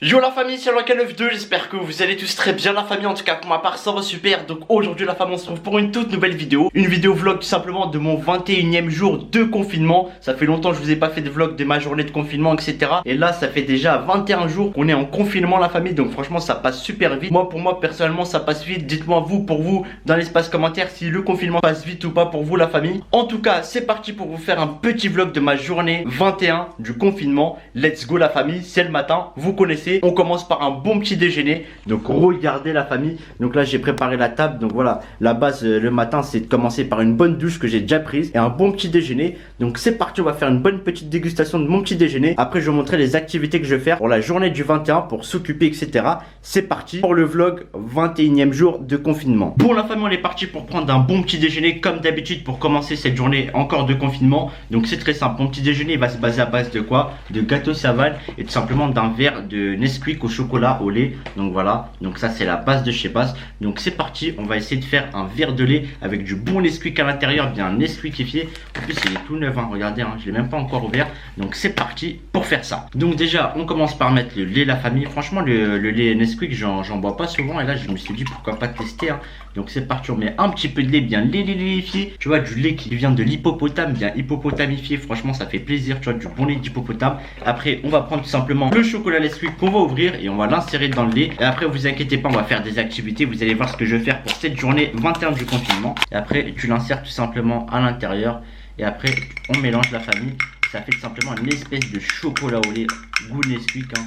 Yo la famille, c'est Local92, j'espère que vous allez tous très bien la famille, en tout cas pour ma part ça va super. Donc aujourd'hui la famille on se retrouve pour une toute nouvelle vidéo. Une vidéo vlog tout simplement de mon 21e jour de confinement. Ça fait longtemps que je vous ai pas fait de vlog de ma journée de confinement etc. Et là ça fait déjà 21 jours qu'on est en confinement la famille. Donc franchement ça passe super vite. Moi pour moi personnellement ça passe vite. Dites-moi vous pour vous dans l'espace commentaire si le confinement passe vite ou pas pour vous la famille. En tout cas c'est parti pour vous faire un petit vlog de ma journée 21 du confinement. Let's go la famille, c'est le matin, vous connaissez. On commence par un bon petit déjeuner. Donc regardez la famille. Donc là j'ai préparé la table. Donc voilà, la base le matin c'est de commencer par une bonne douche que j'ai déjà prise et un bon petit déjeuner. Donc c'est parti, on va faire une bonne petite dégustation de mon petit déjeuner. Après je vais vous montrer les activités que je vais faire pour la journée du 21 pour s'occuper etc. C'est parti pour le vlog 21e jour de confinement. Pour la famille on est parti pour prendre un bon petit déjeuner comme d'habitude pour commencer cette journée encore de confinement. Donc c'est très simple, mon petit déjeuner il va se baser à base de quoi? De gâteau Savane et tout simplement d'un verre de Nesquik au chocolat au lait. Donc voilà, donc ça c'est la base de chez Base. Donc c'est parti, on va essayer de faire un verre de lait avec du bon Nesquik à l'intérieur, bien Nesquikifié. En plus il est tout neuf hein, regardez hein, je l'ai même pas encore ouvert. Donc c'est parti pour faire ça. Donc déjà on commence par mettre le lait la famille. Franchement le lait Nesquik j'en bois pas souvent et là je me suis dit pourquoi pas tester hein. Donc c'est parti, on met un petit peu de lait bien léifié. Tu vois du lait qui vient de l'hippopotame, bien hippopotamifié. Franchement ça fait plaisir, tu vois du bon lait d'hippopotame. Après on va prendre tout simplement le chocolat Nesquik qu'on va ouvrir et on va l'insérer dans le lait. Et après vous inquiétez pas, on va faire des activités. Vous allez voir ce que je vais faire pour cette journée 21 du confinement. Et après tu l'insères tout simplement à l'intérieur. Et après on mélange la famille. Ça fait tout simplement une espèce de chocolat au lait goût Nesquik hein.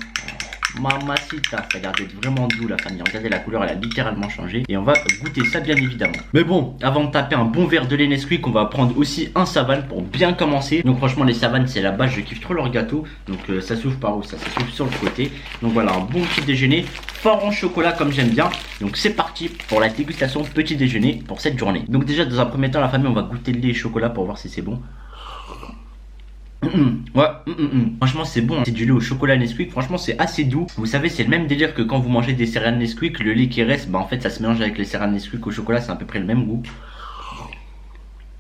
Mamacita, ça a l'air d'être vraiment doux la famille. Regardez la couleur elle a littéralement changé. Et on va goûter ça bien évidemment. Mais bon, avant de taper un bon verre de lait Nesquik, on va prendre aussi un Savane pour bien commencer. Donc franchement les Savanes c'est la base, je kiffe trop leur gâteau. Donc ça s'ouvre par où? Ça s'ouvre sur le côté. Donc voilà un bon petit déjeuner fort en chocolat comme j'aime bien. Donc c'est parti pour la dégustation petit déjeuner pour cette journée. Donc déjà dans un premier temps la famille on va goûter le lait et chocolat pour voir si c'est bon. Ouais, franchement c'est bon, c'est du lait au chocolat Nesquik, franchement c'est assez doux. Vous savez c'est le même délire que quand vous mangez des céréales Nesquik, le lait qui reste, bah en fait ça se mélange avec les céréales Nesquik au chocolat, c'est à peu près le même goût.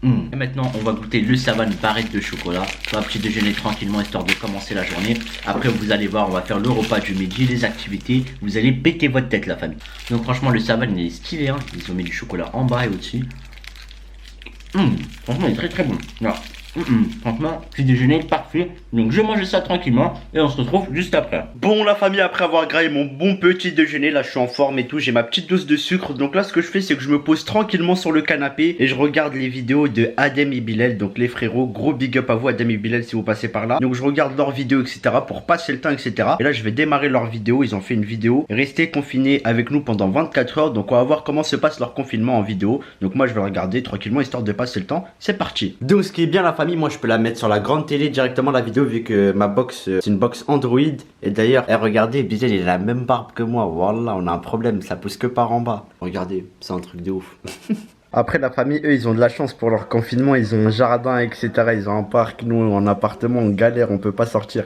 Et maintenant on va goûter le Savane barrette de chocolat pour un petit déjeuner tranquillement histoire de commencer la journée. Après vous allez voir on va faire le repas du midi, les activités, vous allez péter votre tête la famille. Donc franchement le Savane il est stylé hein. Ils ont mis du chocolat en bas et au-dessus. Franchement il est très très bon. Voilà. Franchement, petit déjeuner parfait. Donc je vais manger ça tranquillement et on se retrouve juste après. Bon la famille, après avoir graillé mon bon petit déjeuner, là je suis en forme et tout, j'ai ma petite dose de sucre. Donc là ce que je fais c'est que je me pose tranquillement sur le canapé et je regarde les vidéos de Adem et Bilal. Donc les frérots, gros big up à vous Adem et Bilal si vous passez par là. Donc je regarde leurs vidéos etc pour passer le temps etc. Et là je vais démarrer leur vidéo, ils ont fait une vidéo rester confinés avec nous pendant 24 heures. Donc on va voir comment se passe leur confinement en vidéo. Donc moi je vais regarder tranquillement histoire de passer le temps. C'est parti. Donc ce qui est bien la famille, moi je peux la mettre sur la grande télé directement la vidéo vu que ma box c'est une box Android. Et d'ailleurs regardez Bilal il a la même barbe que moi. Voilà on a un problème, ça pousse que par en bas. Regardez c'est un truc de ouf. Après la famille eux ils ont de la chance pour leur confinement, ils ont un jardin etc, ils ont un parc, nous en appartement on galère, on peut pas sortir.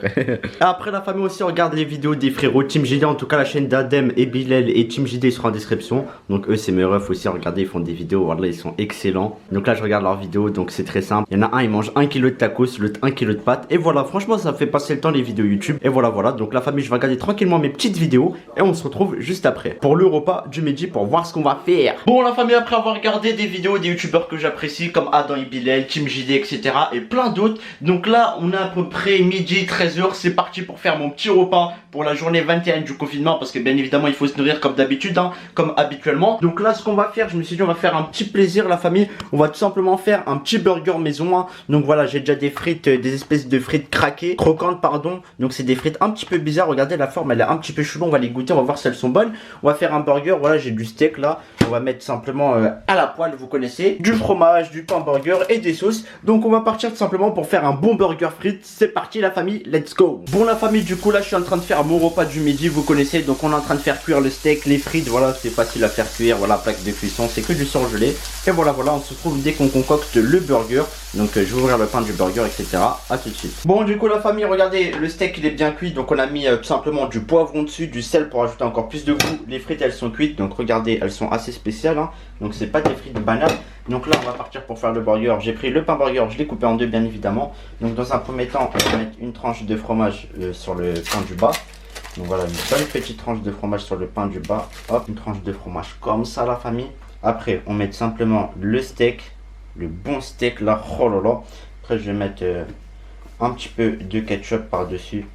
Après la famille aussi on regarde les vidéos des frérots Team JD, en tout cas la chaîne d'Adem et Bilal et Team JD sera en description. Donc eux c'est mes refs aussi, regardez ils font des vidéos, voilà ils sont excellents. Donc là je regarde leurs vidéos, donc c'est très simple. Il y en a un il mange 1 kg de tacos, l'autre 1 kg de pâtes. Et voilà franchement ça fait passer le temps les vidéos YouTube. Et voilà donc la famille je vais regarder tranquillement mes petites vidéos et on se retrouve juste après pour le repas du midi pour voir ce qu'on va faire. Bon la famille après avoir regardé des vidéos des youtubeurs que j'apprécie comme Adam et Bilal, Team JD etc et plein d'autres. Donc là on a à peu près midi 13h, c'est parti pour faire mon petit repas pour la journée 21 du confinement parce que bien évidemment il faut se nourrir comme d'habitude hein, comme habituellement. Donc là ce qu'on va faire, je me suis dit on va faire un petit plaisir la famille, on va tout simplement faire un petit burger maison hein. Donc voilà j'ai déjà des frites, des espèces de frites craquées, croquantes pardon. Donc c'est des frites un petit peu bizarres, regardez la forme elle est un petit peu chelou, on va les goûter, on va voir si elles sont bonnes. On va faire un burger, voilà j'ai du steak là, on va mettre simplement à la poêle, vous connaissez, du fromage, du pain burger et des sauces. Donc on va partir tout simplement pour faire un bon burger frites. C'est parti la famille, let's go. Bon la famille du coup là je suis en train de faire mon repas du midi, vous connaissez. Donc on est en train de faire cuire le steak, les frites, voilà c'est facile à faire cuire, voilà plaque de cuisson, c'est que du surgelé. Et voilà on se retrouve dès qu'on concocte le burger. Donc je vais ouvrir le pain du burger etc. A tout de suite. Bon du coup la famille regardez le steak il est bien cuit. Donc on a mis tout simplement du poivron dessus, du sel pour ajouter encore plus de goût. Les frites elles sont cuites donc regardez elles sont assez spéciales hein. Donc c'est pas des frites banales. Donc là on va partir pour faire le burger. J'ai pris le pain burger, je l'ai coupé en deux bien évidemment. Donc dans un premier temps on va mettre une tranche de fromage sur le pain du bas. Donc voilà, une bonne petite tranche de fromage sur le pain du bas. Hop, une tranche de fromage comme ça, la famille. Après, on met simplement le steak, le bon steak là. Oh là là. Après, je vais mettre un petit peu de ketchup par-dessus.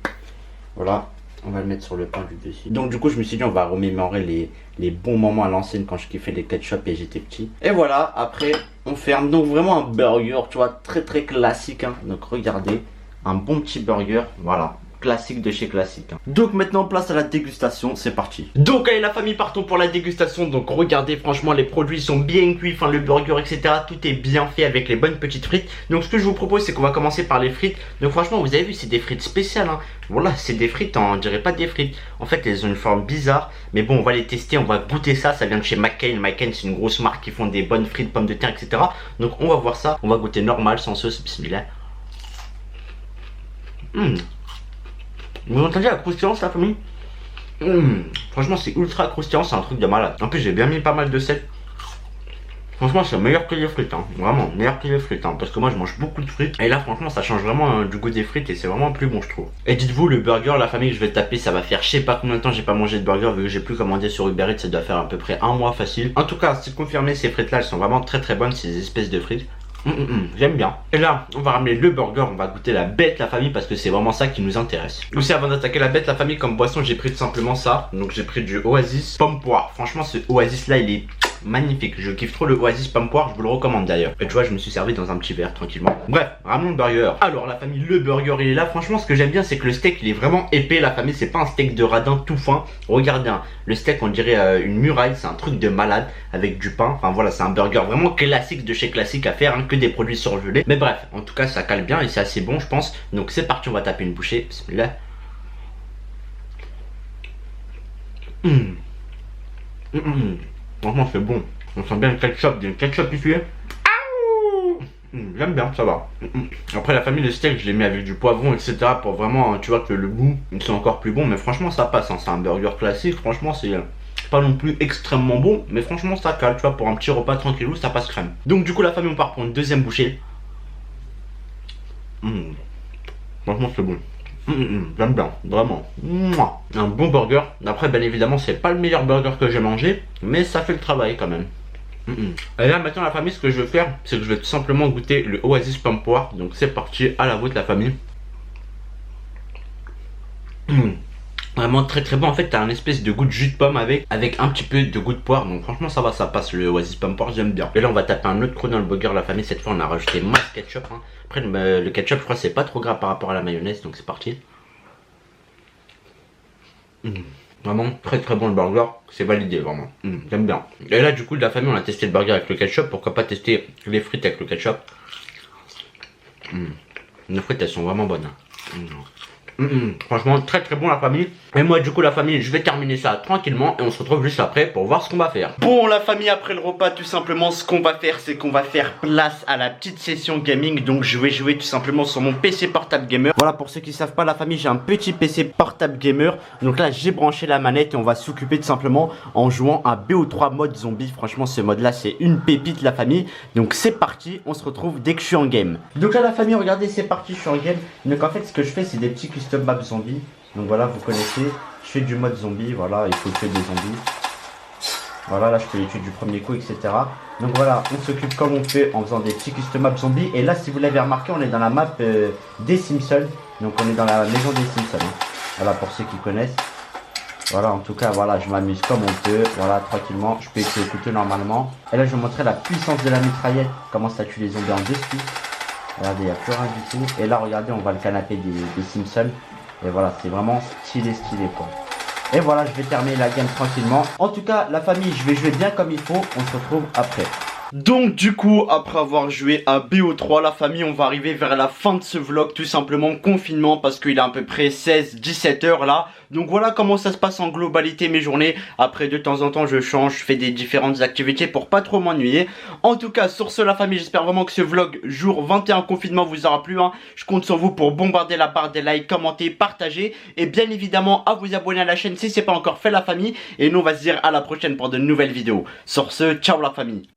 Voilà, on va le mettre sur le pain du dessus. Donc du coup, je me suis dit, on va remémorer les bons moments à l'ancienne quand je kiffais les ketchup et j'étais petit. Et voilà, après, on ferme. Donc vraiment un burger, tu vois, très très classique. Hein. Donc regardez, un bon petit burger, voilà. Classique de chez classique. Donc maintenant place à la dégustation, c'est parti. Donc allez la famille, partons pour la dégustation. Donc regardez, franchement les produits sont bien cuits, enfin le burger etc. Tout est bien fait avec les bonnes petites frites. Donc ce que je vous propose c'est qu'on va commencer par les frites. Donc franchement vous avez vu c'est des frites spéciales hein. Voilà c'est des frites, on dirait pas des frites. En fait elles ont une forme bizarre. Mais bon on va les tester, on va goûter ça. Ça vient de chez McCain. McCain c'est une grosse marque qui font des bonnes frites, pommes de terre etc. Donc on va voir ça, on va goûter normal, sans sauce, bismillah. Vous entendez la croustillance la famille? Franchement c'est ultra croustillant, c'est un truc de malade. En plus j'ai bien mis pas mal de sel. Franchement c'est meilleur que les frites hein. Vraiment meilleur que les frites hein. Parce que moi je mange beaucoup de frites. Et là franchement ça change vraiment du goût des frites. Et c'est vraiment plus bon je trouve. Et dites-vous le burger la famille que je vais taper, ça va faire je sais pas combien de temps j'ai pas mangé de burger. Vu que j'ai plus commandé sur Uber Eats, ça doit faire à peu près un mois facile. En tout cas c'est confirmé, ces frites là elles sont vraiment très très bonnes. Ces espèces de frites j'aime bien. Et là on va ramener le burger, on va goûter la bête la famille parce que c'est vraiment ça qui nous intéresse. Aussi avant d'attaquer la bête la famille, comme boisson j'ai pris tout simplement ça. Donc j'ai pris du Oasis pomme poire. Franchement ce Oasis là il est magnifique, je kiffe trop le Oasis pomme poire, je vous le recommande d'ailleurs. Et tu vois je me suis servi dans un petit verre tranquillement. Bref, ramenons le burger. Alors la famille, le burger il est là. Franchement ce que j'aime bien c'est que le steak il est vraiment épais la famille. C'est pas un steak de radin tout fin. Regardez hein, le steak on dirait une muraille. C'est un truc de malade avec du pain. Enfin voilà c'est un burger vraiment classique de chez classique à faire hein, que des produits surgelés. Mais bref en tout cas ça cale bien et c'est assez bon je pense. Donc c'est parti, on va taper une bouchée. Bismillah. Franchement c'est bon. On sent bien le ketchup, il y a le ketchup ici. J'aime bien, ça va. Après la famille de steak je l'ai mis avec du poivron etc. Pour vraiment tu vois que le goût c'est encore plus bon. Mais franchement ça passe hein. C'est un burger classique. Franchement c'est pas non plus extrêmement bon. Mais franchement ça cale, tu vois, pour un petit repas tranquillou ça passe crème. Donc du coup la famille on part pour une deuxième bouchée. Franchement c'est bon. J'aime bien, vraiment. Un bon burger. Après bien évidemment c'est pas le meilleur burger que j'ai mangé, mais ça fait le travail quand même. Et là maintenant la famille ce que je vais faire c'est que je vais tout simplement goûter le Oasis pomme poire. Donc c'est parti, à la vôtre la famille. Vraiment très très bon. En fait t'as un espèce de goût de jus de pomme avec un petit peu de goût de poire. Donc franchement ça va, ça passe le Oasis pomme poire, j'aime bien. Et là on va taper un autre coup dans le burger la famille. Cette fois on a rajouté masse ketchup hein. Après le ketchup je crois c'est pas trop grave par rapport à la mayonnaise. Donc c'est parti. Vraiment très très bon le burger, c'est validé vraiment, j'aime bien. Et là du coup de la famille on a testé le burger avec le ketchup, pourquoi pas tester les frites avec le ketchup. Les frites elles sont vraiment bonnes hein. Franchement très très bon la famille. Et moi du coup la famille je vais terminer ça tranquillement et on se retrouve juste après pour voir ce qu'on va faire. Bon la famille, après le repas tout simplement ce qu'on va faire c'est qu'on va faire place à la petite session gaming. Donc je vais jouer tout simplement sur mon PC portable gamer. Voilà pour ceux qui savent pas la famille, j'ai un petit PC portable gamer. Donc là j'ai branché la manette et on va s'occuper tout simplement en jouant à BO3 mode zombie. Franchement ce mode là c'est une pépite la famille. Donc c'est parti, on se retrouve dès que je suis en game. Donc là la famille regardez c'est parti, je suis en game. Donc en fait ce que je fais c'est des petits custom maps zombies. Donc voilà vous connaissez, je fais du mode zombie, voilà il faut tuer des zombies. Voilà là je peux les tuer du premier coup etc. Donc voilà on s'occupe comme on fait en faisant des petits custom maps zombies. Et là si vous l'avez remarqué on est dans la map des Simpsons. Donc on est dans la maison des Simpsons hein. Voilà pour ceux qui connaissent. Voilà en tout cas voilà je m'amuse comme on peut. Voilà tranquillement je peux écouter normalement. Et là je vais vous montrer la puissance de la mitraillette. Comment ça tue les zombies en 2 skis. Regardez il n'y a plus rien du tout. Et là regardez on voit le canapé des Simpsons. Et voilà c'est vraiment stylé quoi. Et voilà je vais terminer la game tranquillement. En tout cas la famille je vais jouer bien comme il faut. On se retrouve après. Donc du coup après avoir joué à BO3 la famille on va arriver vers la fin de ce vlog. Tout simplement confinement parce qu'il est à peu près 16-17 heures là. Donc voilà comment ça se passe en globalité mes journées. Après de temps en temps je change, je fais des différentes activités pour pas trop m'ennuyer. En tout cas sur ce la famille j'espère vraiment que ce vlog jour 21 confinement vous aura plu hein. Je compte sur vous pour bombarder la barre des likes, commenter, partager. Et bien évidemment à vous abonner à la chaîne si c'est pas encore fait la famille. Et nous on va se dire à la prochaine pour de nouvelles vidéos. Sur ce ciao la famille.